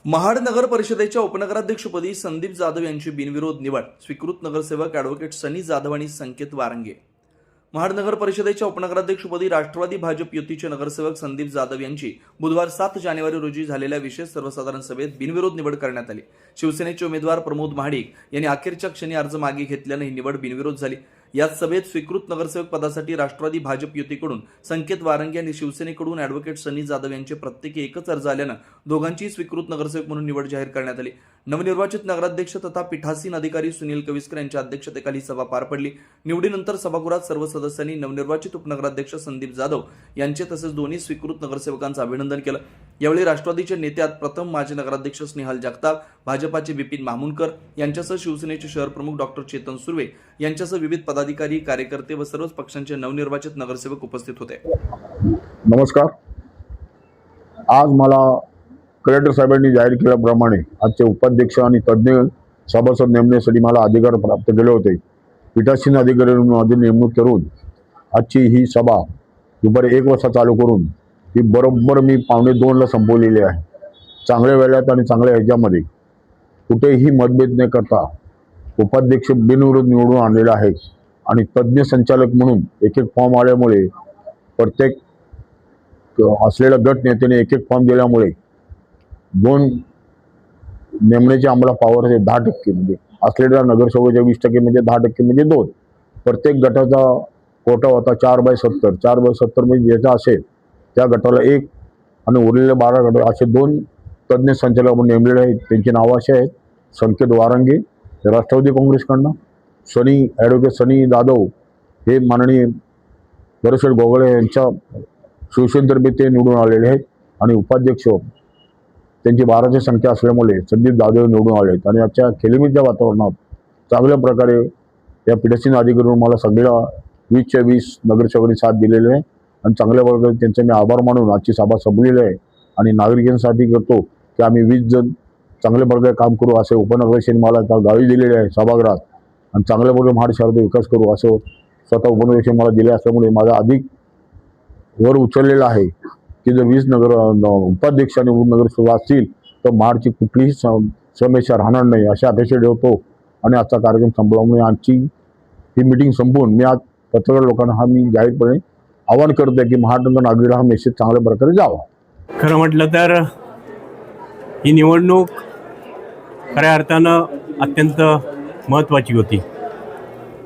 महाड नगर परिषदेच्या उपनगराध्यक्षपदी संदीप जाधव यांची बिनविरोध निवड. स्वीकृत नगरसेवक ॲडव्होकेट सनी जाधव आणि संकेत वारंगे. महाड नगर परिषदेच्या उपनगराध्यक्षपदी राष्ट्रवादी भाजप युतीचे नगरसेवक संदीप जाधव यांची बुधवार 7 जानेवारी रोजी झालेल्या विशेष सर्वसाधारण सभेत बिनविरोध निवड करण्यात आली. शिवसेनेचे उमेदवार प्रमोद महाडिक यांनी अखेरच्या क्षणी अर्ज मागे घेतल्याने ही निवड बिनविरोध झाली. याच सभेत स्वीकृत नगरसेवक पदासाठी राष्ट्रवादी भाजप युतीकडून संकेत वारंगे आणि शिवसेनेकडून ॲडव्होकेट सनी जाधव यांचे प्रत्येकी एकच अर्ज आल्यानं दोघांची स्वीकृत नगरसेवक म्हणून निवड जाहीर करण्यात आली. नवनिर्वाचित नगराध्यक्ष तथा पीठासीन अधिकारी सुनील कविस्कर यांच्या अध्यक्षतेखाली सभा पार पडली. निवडीनंतर सभागृहात सर्व सदस्यांनी नवनिर्वाचित उपनगराध्यक्ष संदीप जाधव यांचे तसेच दोन्ही स्वीकृत नगरसेवकांचं अभिनंदन केलं. यावेळी राष्ट्रवादीचे नेत्यात प्रथम माजी नगराध्यक्ष स्नेहल जगताप, भाजपाचे विपिन मामुनकर यांच्यासह शिवसेनेचे शहर प्रमुख डॉक्टर चेतन सुर्वे यांच्यासह विविध पदाधिकारी, कार्यकर्ते व सर्वच पक्षांचे नवनिर्वाचित नगरसेवक उपस्थित होते. नमस्कार. आज मला कलेक्टर साहेबांनी जाहीर केल्याप्रमाणे आजचे उपाध्यक्ष आणि तज्ज्ञ सभासद नेमण्यासाठी मला अधिकार प्राप्त केले होते. पीठासीन अधिकाऱ्यांनी माझी नेमणूक करून आजची ही सभा दुपारी 1 वाजता चालू करून ही बरोबर मी 1:45ला संपवलेली आहे. चांगल्या वेळात आणि चांगल्या ह्याच्यामध्ये कुठेही मतभेद न करता उपाध्यक्ष बिनविरोध निवडून आणलेला आहे आणि तज्ज्ञ संचालक म्हणून एक फॉर्म आल्यामुळे प्रत्येक असलेल्या गट नेत्याने एक फॉर्म दिल्यामुळे 2 नेमण्याचे आम्हाला पॉवर आहे 10% म्हणजे असलेल्या नगरसेवकाच्या 20% म्हणजे 10% म्हणजे 2. प्रत्येक गटाचा कोटा होता 4/70. 4/70 म्हणजे ज्याचा असेल त्या गटाला 1 आणि उरलेले 12 गट असे 2 तज्ज्ञ संचालक म्हणून नेमलेले आहेत. त्यांची नावं असे आहेत: संकेत वारंगे राष्ट्रवादी काँग्रेसकडनं, ॲडव्होकेट सनी जाधव हे माननीय दरशेठ गोगळे यांच्या शिवसेनेतर्फे ते निवडून आलेले आहेत आणि उपाध्यक्ष त्यांची 12ची संख्या असल्यामुळे संदीप जाधव निवडून आले आहेत. आणि आजच्या खेळीमेळीच्या वातावरणात चांगल्या प्रकारे या पीठासीन अधिकाऱ्यांनी मला सगळ्या 20च्या 20 नगरसेवकांनी साथ दिलेले आहे आणि चांगल्या प्रकारे त्यांचे मी आभार मानून आजची सभा संपलेली आहे. आणि नागरिकांसाठी करतो की आम्ही 20 जण चांगल्या प्रकारे काम करू असे उपनगराध्यक्षांनी मला त्या गावी दिलेले आहे सभागृहात आणि चांगल्या प्रकारे महाड शहराचा विकास करू असं स्वतः उपनगराध्यक्ष मला दिले असल्यामुळे माझा अधिक वर उचललेला आहे की जर 20 उपाध्यक्ष आणि उपनगरसेवक असतील तर महाडची कुठलीही समस्या राहणार नाही अशी अपेक्षा ठेवतो. आणि आजचा कार्यक्रम संपल्यामुळे आजची ही मीटिंग संपवून मी आज पत्रकार लोकांना मी जाहीरपणे आवाहन करतो की महाडनगर नागरिक हा मेसेज चांगल्या प्रकारे जावा. खरं म्हटलं तर ही निवडणूक खऱ्या अर्थानं अत्यंत महत्त्वाची होती.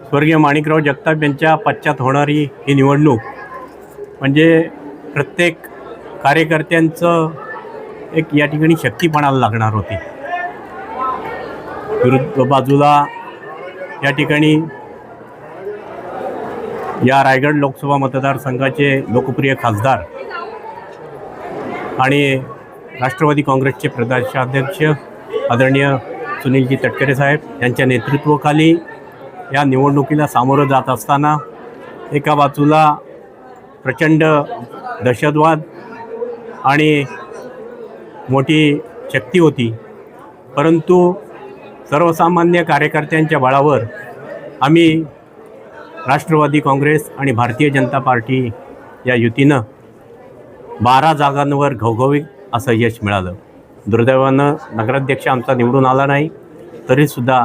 स्वर्गीय माणिकराव जगताप यांच्या पश्चात होणारी ही निवडणूक म्हणजे प्रत्येक कार्यकर्त्यांचं एक या ठिकाणी शक्तीपणाला लागणार होती. विरुद्ध बाजूला या ठिकाणी या रायगड लोकसभा मतदारसंघाचे लोकप्रिय खासदार आणि राष्ट्रवादी काँग्रेसचे प्रदेशाध्यक्ष आदरणीय सुनीलजी तटकरे साहेब यांच्या नेतृत्वाखाली या निवडणुकीला सामोरं जात असताना एका बाजूला प्रचंड दहशतवाद आणि मोठी शक्ती होती, परंतु सर्वसामान्य कार्यकर्त्यांच्या बळावर आम्ही राष्ट्रवादी काँग्रेस आणि भारतीय जनता पार्टी या युतीनं 12 जागांवर घवघवीत असं यश मिळालं. दुर्दैवानं नगराध्यक्ष आमचा निवडून आला नाही. तरीसुद्धा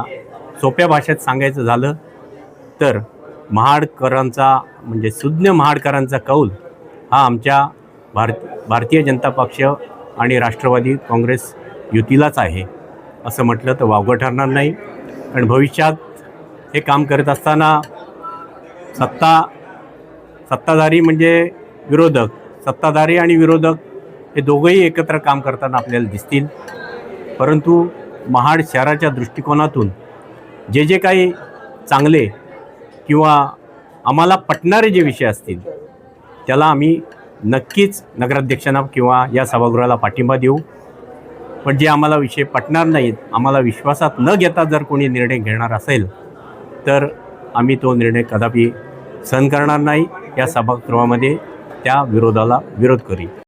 सोप्या भाषेत सांगायचं झालं तर महाडकरांचा म्हणजे सुज्ञ महाडकरांचा कौल हा आमच्या भारतीय जनता पक्ष आणि राष्ट्रवादी काँग्रेस युतीलाच आहे असं म्हटलं तर वावगं ठरणार नाही. कारण भविष्यात हे काम करत असताना सत्ताधारी म्हणजे विरोधक, सत्ताधारी आणि विरोधक हे दोघंही एकत्र काम करताना आपल्याला दिसतील. परंतु महाड शहराच्या दृष्टिकोनातून जे काही चांगले किंवा आम्हाला पटणारे जे विषय असतील त्याला आम्ही नक्कीच नगराध्यक्षांना किंवा या सभागृहाला पाठिंबा देऊ. पण जे आम्हाला विषय पटणार नाहीत, आम्हाला विश्वासात न घेता जर कोणी निर्णय घेणार असेल तर आम्ही तो निर्णय कदापि सहन करणार नाही. या सभागृहामध्ये त्या विरोधाला विरोध करू.